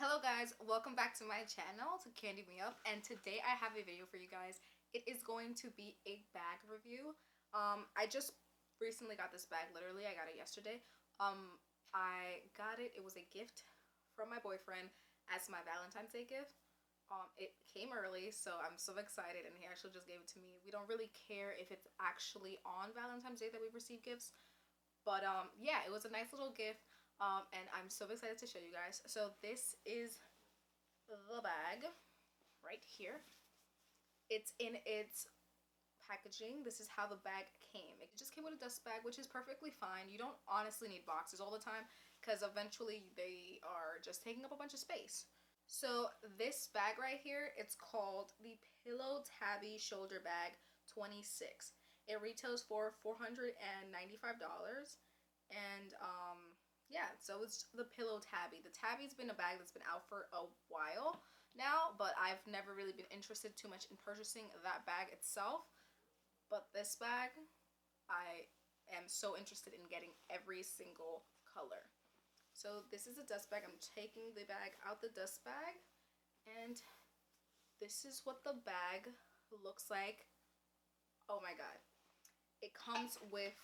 Hello guys, welcome back to my channel, to Candy Me Up, and today I have a video for you guys. It is going to be a bag review. I just recently got this bag, literally, I got it yesterday. I got it, it was a gift from my boyfriend as my Valentine's Day gift. It came early, so I'm so excited, and he actually just gave it to me. We don't really care if it's actually on Valentine's Day that we receive gifts, but yeah, it was a nice little gift. And I'm so excited to show you guys. So this is the bag right here. It's in its packaging. This is how the bag came. It just came with a dust bag, which is perfectly fine. You don't honestly need boxes all the time because eventually they are just taking up a bunch of space. So this bag right here, it's called the Pillow Tabby Shoulder Bag 26. It retails for $495, and yeah, so it's the Pillow Tabby. The Tabby's been a bag that's been out for a while now, but I've never really been interested too much in purchasing that bag itself. But this bag, I am so interested in getting every single color. So this is a dust bag. I'm taking the bag out the dust bag, and this is what the bag looks like. Oh my god. It comes with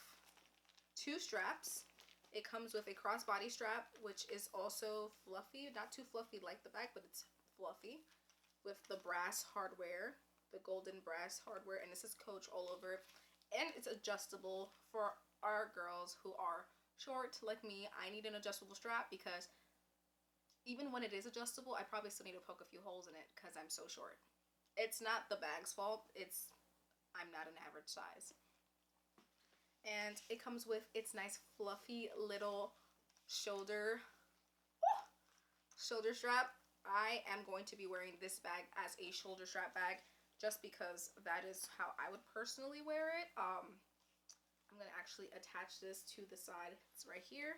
two straps. It comes with a crossbody strap, which is also fluffy. Not too fluffy like the bag, but it's fluffy. With the brass hardware, the golden brass hardware, and this is Coach all over it. And it's adjustable for our girls who are short like me. I need an adjustable strap because even when it is adjustable, I probably still need to poke a few holes in it because I'm so short. It's not the bag's fault. I'm not an average size. And it comes with its nice fluffy little shoulder strap. I am going to be wearing this bag as a shoulder strap bag just because that is how I would personally wear it. I'm going to actually attach this to the side. It's right here.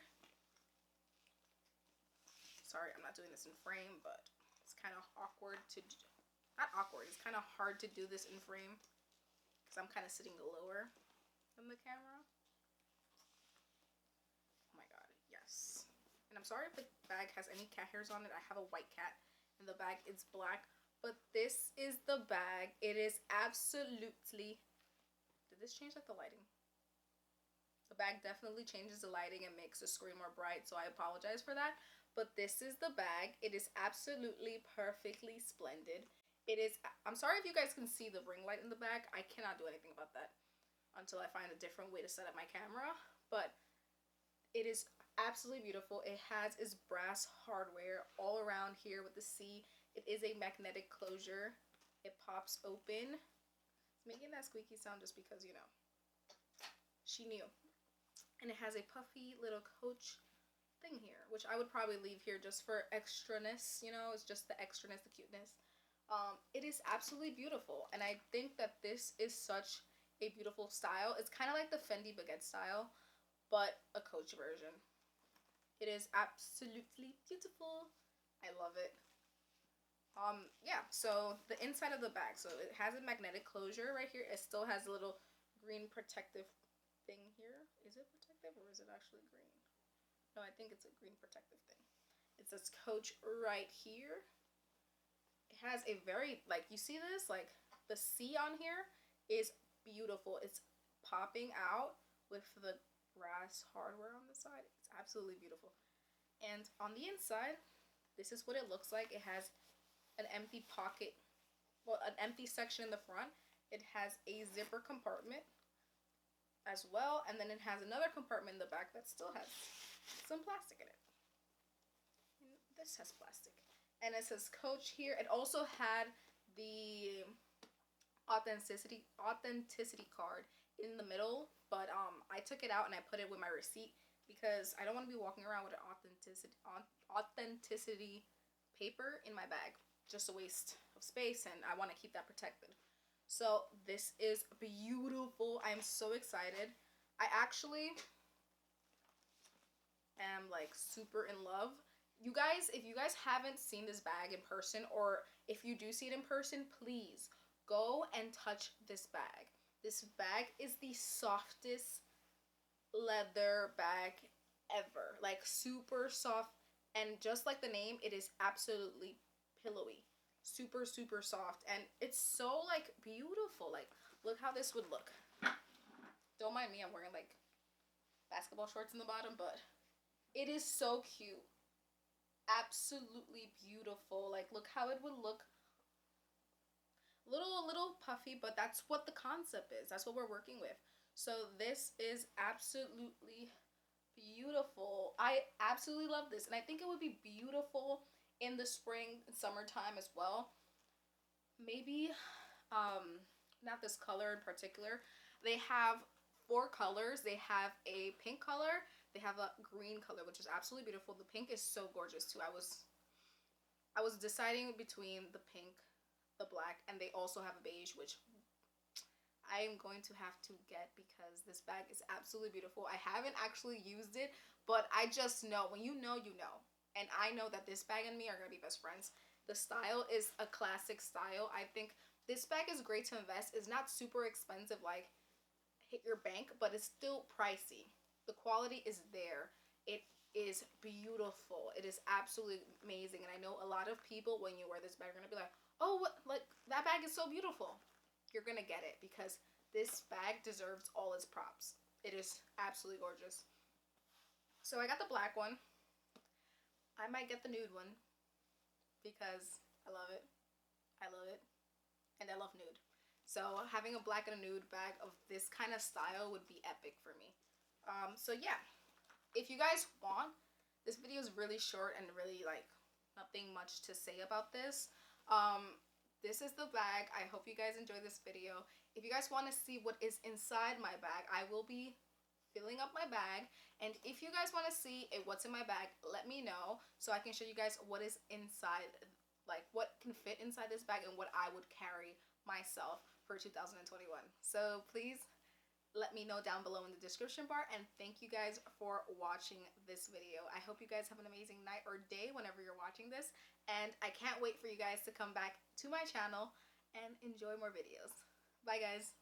Sorry, I'm not doing this in frame, but it's kind of awkward to, not awkward, it's kind of hard to do this in frame because I'm kind of sitting lower than the camera. Oh my god, yes. And I'm sorry if the bag has any cat hairs on it. I have a white cat and the bag is black. But this is the bag. It is absolutely... Did this change like the lighting? The bag definitely changes the lighting and makes the screen more bright, so I apologize for that. But this is the bag. It is absolutely perfectly splendid. It is... I'm sorry if you guys can see the ring light in the bag. I cannot do anything about that until I find a different way to set up my camera. But it is absolutely beautiful. It has its brass hardware all around here with the C. It is a magnetic closure. It pops open. It's making that squeaky sound just because, you know, she knew. And it has a puffy little Coach thing here, which I would probably leave here just for extraness, you know, it's just the extraness, the cuteness. It is absolutely beautiful, and I think that this is such a beautiful style. It's kind of like the Fendi Baguette style, but a Coach version. It is absolutely beautiful. I love it. Yeah, so the inside of the bag, so it has a magnetic closure right here. It still has a little green protective thing here. Is it protective or is it actually green? No, I think it's a green protective thing. It says Coach right here. It has a very, like, you see this? Like, the C on here is beautiful. It's popping out with the brass hardware on the side. It's absolutely beautiful. And on the inside, this is what it looks like. It has an empty pocket, well, an empty section in the front. It has a zipper compartment as well, and then it has another compartment in the back that still has some plastic in it. And this has plastic. And it says Coach here. It also had the authenticity card in the middle, but I took it out and I put it with my receipt because I don't want to be walking around with an authenticity paper in my bag. Just a waste of space, and I want to keep that protected. So this is beautiful. I'm so excited. I actually am like super in love. You guys, if you guys haven't seen this bag in person, or if you do see it in person, please go and touch this bag. This bag is the softest leather bag ever. Like, super soft, And just like the name, it is absolutely pillowy, super super soft, and it's so like beautiful. Like, look how this would look. Don't mind me, I'm wearing like basketball shorts in the bottom, but it is so cute. Absolutely beautiful. Like, look how it would look. A little puffy, but that's what the concept is. That's what we're working with. So this is absolutely beautiful. I absolutely love this, and I think it would be beautiful in the spring and summertime as well. Maybe not this color in particular. They have four colors. They have a pink color, they have a green color, which is absolutely beautiful. The pink is so gorgeous too. I was deciding between the pink, the black, and they also have a beige, which I am going to have to get because this bag is absolutely beautiful. I haven't actually used it, but I just know, when you know, you know. And I know that this bag and me are going to be best friends. The style is a classic style. I think this bag is great to invest. It's not super expensive, like hit your bank, but it's still pricey. The quality is there. It is beautiful. It is absolutely amazing. And I know a lot of people, when you wear this bag, are going to be like, oh, what, like, that bag is so beautiful. You're going to get it because this bag deserves all its props. It is absolutely gorgeous. So I got the black one. I might get the nude one because I love it. I love it. And I love nude. So having a black and a nude bag of this kind of style would be epic for me. So yeah, if you guys want, this video is really short and really like nothing much to say about this. This is the bag. I hope you guys enjoy this video. If you guys want to see what is inside my bag, I will be filling up my bag. And if you guys want to see what's in my bag, let me know so I can show you guys what is inside, like what can fit inside this bag and what I would carry myself for 2021. So please let me know down below in the description bar, and thank you guys for watching this video. I hope you guys have an amazing night or day whenever you're watching this, and I can't wait for you guys to come back to my channel and enjoy more videos. Bye guys.